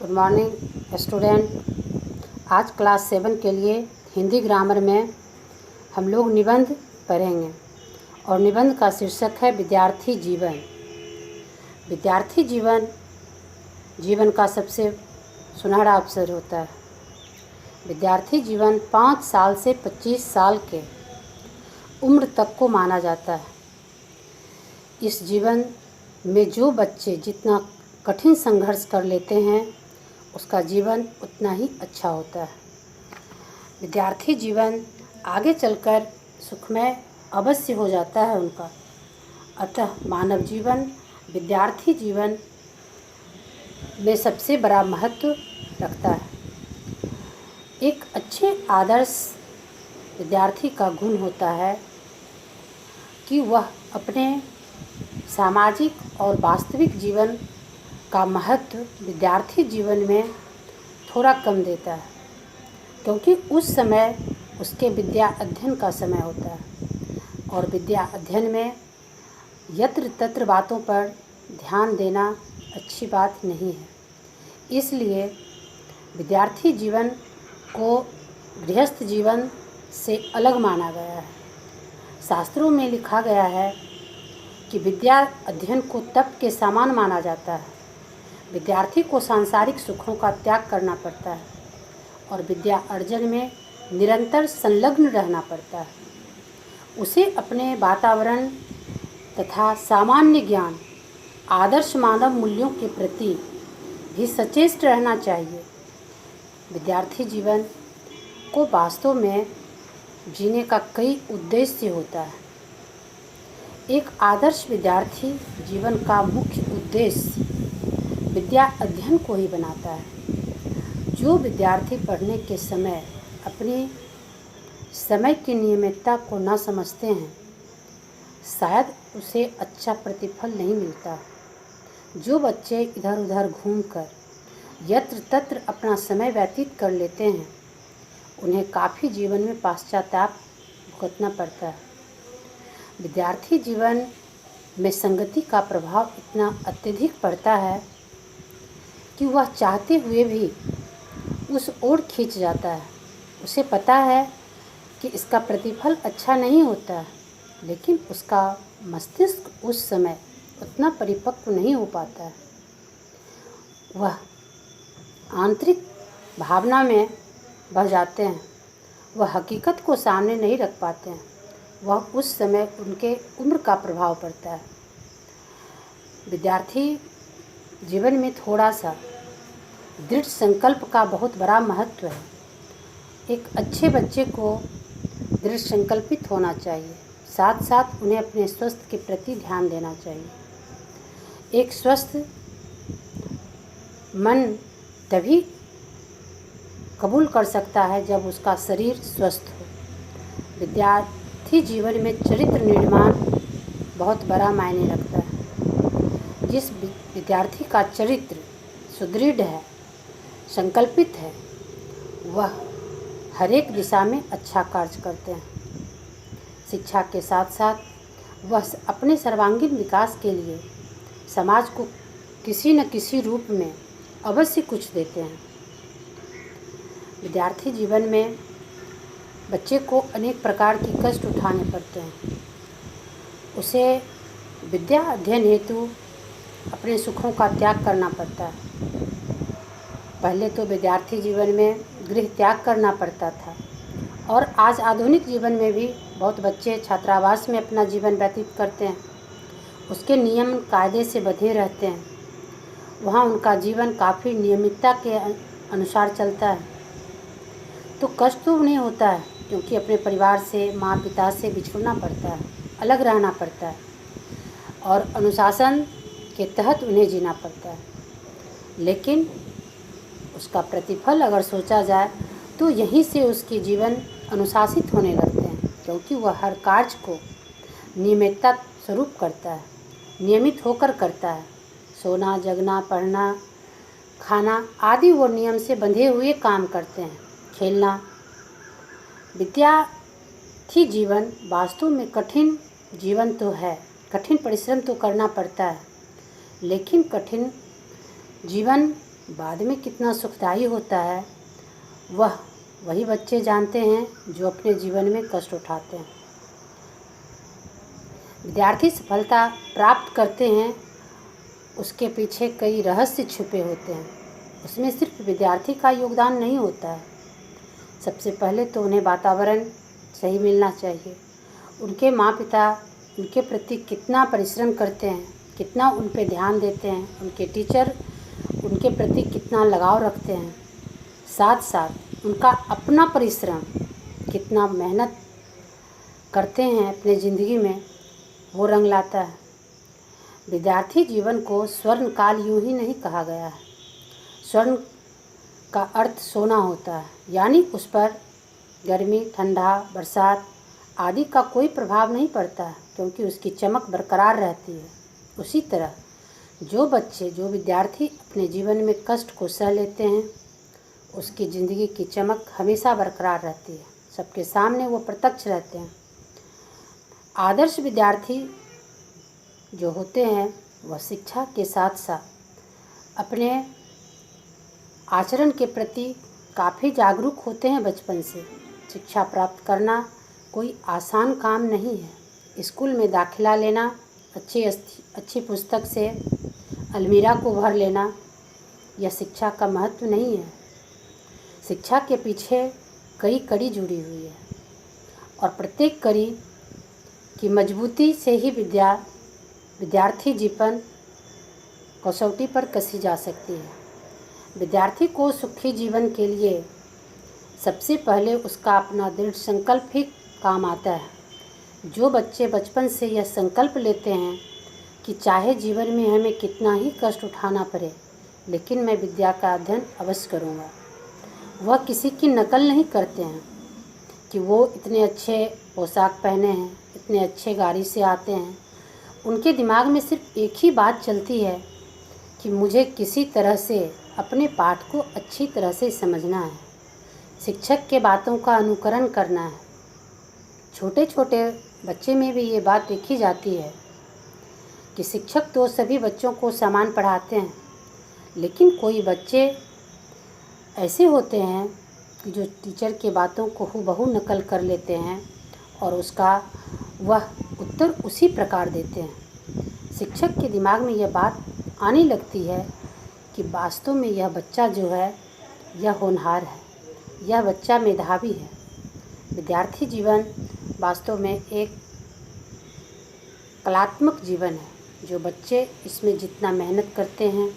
Good morning student. आज class 7 के लिए हिंदी ग्रामर में हम लोग निबंध पढ़ेंगे और निबंध का शीर्षक है विद्यार्थी जीवन। विद्यार्थी जीवन का सबसे सुनहरा अवसर होता है। विद्यार्थी जीवन 5 साल से 25 साल के उम्र तक को माना जाता है। इस जीवन में जो बच्चे जितना कठिन संघर्ष कर लेते हैं उसका जीवन उतना ही अच्छा होता है। विद्यार्थी जीवन आगे चलकर सुखमय अवश्य हो जाता है उनका। अतः मानव जीवन विद्यार्थी जीवन में सबसे बड़ा महत्व रखता है। एक अच्छे आदर्श विद्यार्थी का गुण होता है कि वह अपने सामाजिक और वास्तविक जीवन का महत्व विद्यार्थी जीवन में थोड़ा कम देता है, क्योंकि उस समय उसके विद्या अध्ययन का समय होता है और विद्या अध्ययन में यत्र तत्र बातों पर ध्यान देना अच्छी बात नहीं है। इसलिए विद्यार्थी जीवन को गृहस्थ जीवन से अलग माना गया है। शास्त्रों में लिखा गया है कि विद्या अध्ययन को तप के समान माना जाता है। विद्यार्थी को सांसारिक सुखों का त्याग करना पड़ता है और विद्या अर्जन में निरंतर संलग्न रहना पड़ता है। उसे अपने वातावरण तथा सामान्य ज्ञान, आदर्श मानव मूल्यों के प्रति भी सचेत रहना चाहिए। विद्यार्थी जीवन को वास्तव में जीने का कई उद्देश्य होता है। एक आदर्श विद्यार्थी जीवन का मुख्य उद्देश्य विद्या अध्ययन को ही बनाता है। जो विद्यार्थी पढ़ने के समय अपने समय की नियमितता को न समझते हैं, शायद उसे अच्छा प्रतिफल नहीं मिलता। जो बच्चे इधर उधर घूमकर यत्र तत्र अपना समय व्यतीत कर लेते हैं, उन्हें काफ़ी जीवन में पश्चाताप भुगतना पड़ता है। विद्यार्थी जीवन में संगति का प्रभाव इतना अत्यधिक पड़ता है कि वह चाहते हुए भी उस ओर खींच जाता है। उसे पता है कि इसका प्रतिफल अच्छा नहीं होता, लेकिन उसका मस्तिष्क उस समय उतना परिपक्व नहीं हो पाता है। वह आंतरिक भावना में बह जाते हैं। वह हकीकत को सामने नहीं रख पाते हैं। वह उस समय उनके उम्र का प्रभाव पड़ता है। विद्यार्थी जीवन में थोड़ा सा दृढ़ संकल्प का बहुत बड़ा महत्व है। एक अच्छे बच्चे को दृढ़ संकल्पित होना चाहिए, साथ साथ उन्हें अपने स्वास्थ्य के प्रति ध्यान देना चाहिए। एक स्वस्थ मन तभी कबूल कर सकता है जब उसका शरीर स्वस्थ हो। विद्यार्थी जीवन में चरित्र निर्माण बहुत बड़ा मायने रखता है। जिस विद्यार्थी का चरित्र सुदृढ़ है, संकल्पित है, वह हर एक दिशा में अच्छा कार्य करते हैं। शिक्षा के साथ साथ वह अपने सर्वांगीण विकास के लिए समाज को किसी न किसी रूप में अवश्य कुछ देते हैं। विद्यार्थी जीवन में बच्चे को अनेक प्रकार की कष्ट उठाने पड़ते हैं। उसे विद्या अध्ययन हेतु अपने सुखों का त्याग करना पड़ता है। पहले तो विद्यार्थी जीवन में गृह त्याग करना पड़ता था और आज आधुनिक जीवन में भी बहुत बच्चे छात्रावास में अपना जीवन व्यतीत करते हैं। उसके नियम कायदे से बंधे रहते हैं। वहाँ उनका जीवन काफ़ी नियमितता के अनुसार चलता है। तो कष्ट तो उन्हें होता है, क्योंकि अपने परिवार से, माँ पिता से बिछुड़ना पड़ता है, अलग रहना पड़ता है और अनुशासन के तहत उन्हें जीना पड़ता है। लेकिन उसका प्रतिफल अगर सोचा जाए तो यहीं से उसके जीवन अनुशासित होने लगते हैं, क्योंकि वह हर कार्य को नियमितता स्वरूप करता है, नियमित होकर करता है। सोना, जगना, पढ़ना, खाना आदि वो नियम से बंधे हुए काम करते हैं। खेलना। विद्यार्थी जीवन वास्तव में कठिन जीवन तो है। कठिन परिश्रम तो करना पड़ता है, लेकिन कठिन जीवन बाद में कितना सुखदायी होता है वही बच्चे जानते हैं जो अपने जीवन में कष्ट उठाते हैं। विद्यार्थी सफलता प्राप्त करते हैं, उसके पीछे कई रहस्य छुपे होते हैं। उसमें सिर्फ विद्यार्थी का योगदान नहीं होता है। सबसे पहले तो उन्हें वातावरण सही मिलना चाहिए। उनके माँ पिता उनके प्रति कितना परिश्रम करते हैं, कितना उन पे ध्यान देते हैं, उनके टीचर उनके प्रति कितना लगाव रखते हैं, साथ साथ उनका अपना परिश्रम कितना मेहनत करते हैं अपने ज़िंदगी में, वो रंग लाता है। विद्यार्थी जीवन को स्वर्ण काल यूँ ही नहीं कहा गया है। स्वर्ण का अर्थ सोना होता है, यानी उस पर गर्मी, ठंडा, बरसात आदि का कोई प्रभाव नहीं पड़ता है, क्योंकि उसकी चमक बरकरार रहती है। उसी तरह जो विद्यार्थी अपने जीवन में कष्ट को सह लेते हैं, उसकी ज़िंदगी की चमक हमेशा बरकरार रहती है। सबके सामने वो प्रत्यक्ष रहते हैं। आदर्श विद्यार्थी जो होते हैं वह शिक्षा के साथ साथ अपने आचरण के प्रति काफ़ी जागरूक होते हैं बचपन से। शिक्षा प्राप्त करना कोई आसान काम नहीं है। स्कूल में दाखिला लेना, अच्छी पुस्तक से अलमीरा को भर लेना, यह शिक्षा का महत्व नहीं है। शिक्षा के पीछे कई कड़ी जुड़ी हुई है और प्रत्येक कड़ी की मजबूती से ही विद्यार्थी जीवन कसौटी पर कसी जा सकती है। विद्यार्थी को सुखी जीवन के लिए सबसे पहले उसका अपना दृढ़ संकल्प ही काम आता है। जो बच्चे बचपन से यह संकल्प लेते हैं कि चाहे जीवन में हमें कितना ही कष्ट उठाना पड़े, लेकिन मैं विद्या का अध्ययन अवश्य करूँगा, वह किसी की नकल नहीं करते हैं कि वो इतने अच्छे पोशाक पहने हैं, इतने अच्छे गाड़ी से आते हैं। उनके दिमाग में सिर्फ एक ही बात चलती है कि मुझे किसी तरह से अपने पाठ को अच्छी तरह से समझना है, शिक्षक के बातों का अनुकरण करना है। छोटे छोटे बच्चे में भी ये बात देखी जाती है कि शिक्षक तो सभी बच्चों को समान पढ़ाते हैं, लेकिन कोई बच्चे ऐसे होते हैं कि जो टीचर के बातों को हूबहू नकल कर लेते हैं और उसका वह उत्तर उसी प्रकार देते हैं। शिक्षक के दिमाग में यह बात आने लगती है कि वास्तव में यह बच्चा जो है यह होनहार है, यह बच्चा मेधावी है। विद्यार्थी जीवन वास्तव में एक कलात्मक जीवन है। जो बच्चे इसमें जितना मेहनत करते हैं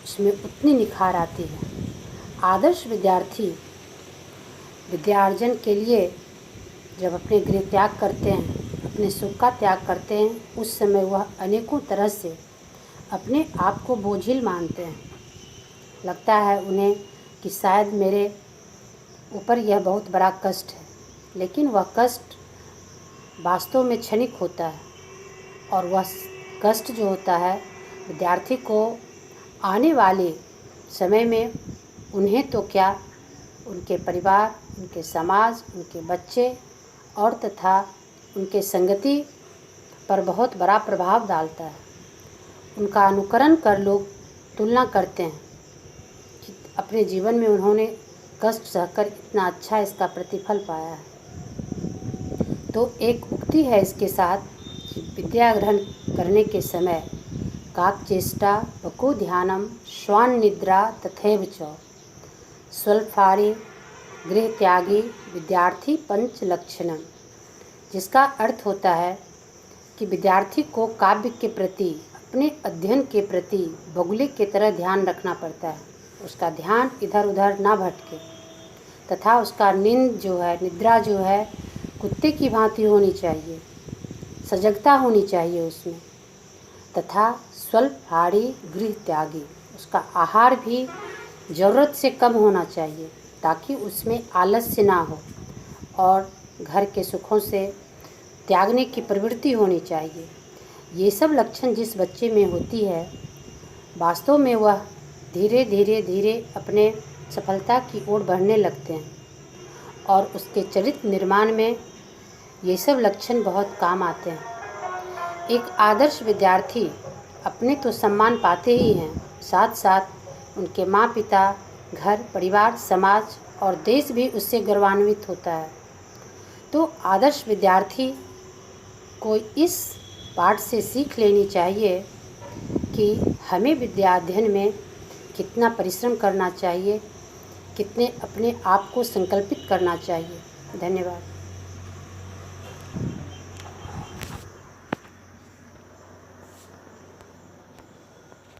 उसमें उतनी निखार आती है। आदर्श विद्यार्थी विद्यार्जन के लिए जब अपने गृह त्याग करते हैं, अपने सुख का त्याग करते हैं, उस समय वह अनेकों तरह से अपने आप को बोझिल मानते हैं। लगता है उन्हें कि शायद मेरे ऊपर यह बहुत बड़ा कष्ट है, लेकिन वह कष्ट वास्तव में क्षणिक होता है और वह कष्ट जो होता है विद्यार्थी को आने वाले समय में उन्हें तो क्या, उनके परिवार, उनके समाज, उनके बच्चे और तथा उनके संगति पर बहुत बड़ा प्रभाव डालता है। उनका अनुकरण कर लोग तुलना करते हैं कि अपने जीवन में उन्होंने कष्ट सहकर इतना अच्छा इसका प्रतिफल पाया है। तो एक उक्ति है इसके साथ कि विद्या ग्रहण करने के समय काक चेष्टा बको ध्यानम श्वान निद्रा तथैव च स्वल्पाहारी गृह त्यागी विद्यार्थी पंच लक्षणम, जिसका अर्थ होता है कि विद्यार्थी को काव्य के प्रति, अपने अध्ययन के प्रति बगुले की तरह ध्यान रखना पड़ता है। उसका ध्यान इधर उधर ना भटके तथा उसका निद्रा जो है कुत्ते की भांति होनी चाहिए, सजगता होनी चाहिए उसमें। तथा स्वल्पाहारी गृह त्यागी, उसका आहार भी ज़रूरत से कम होना चाहिए ताकि उसमें आलस्य ना हो और घर के सुखों से त्यागने की प्रवृत्ति होनी चाहिए। ये सब लक्षण जिस बच्चे में होती है, वास्तव में वह धीरे धीरे अपने सफलता की ओर बढ़ने लगते हैं और उसके चरित्र निर्माण में ये सब लक्षण बहुत काम आते हैं। एक आदर्श विद्यार्थी अपने तो सम्मान पाते ही हैं, साथ साथ उनके माँ पिता, घर परिवार, समाज और देश भी उससे गौरवान्वित होता है। तो आदर्श विद्यार्थी को इस पाठ से सीख लेनी चाहिए कि हमें विद्या अध्ययन में कितना परिश्रम करना चाहिए, कितने अपने आप को संकल्पित करना चाहिए। धन्यवाद।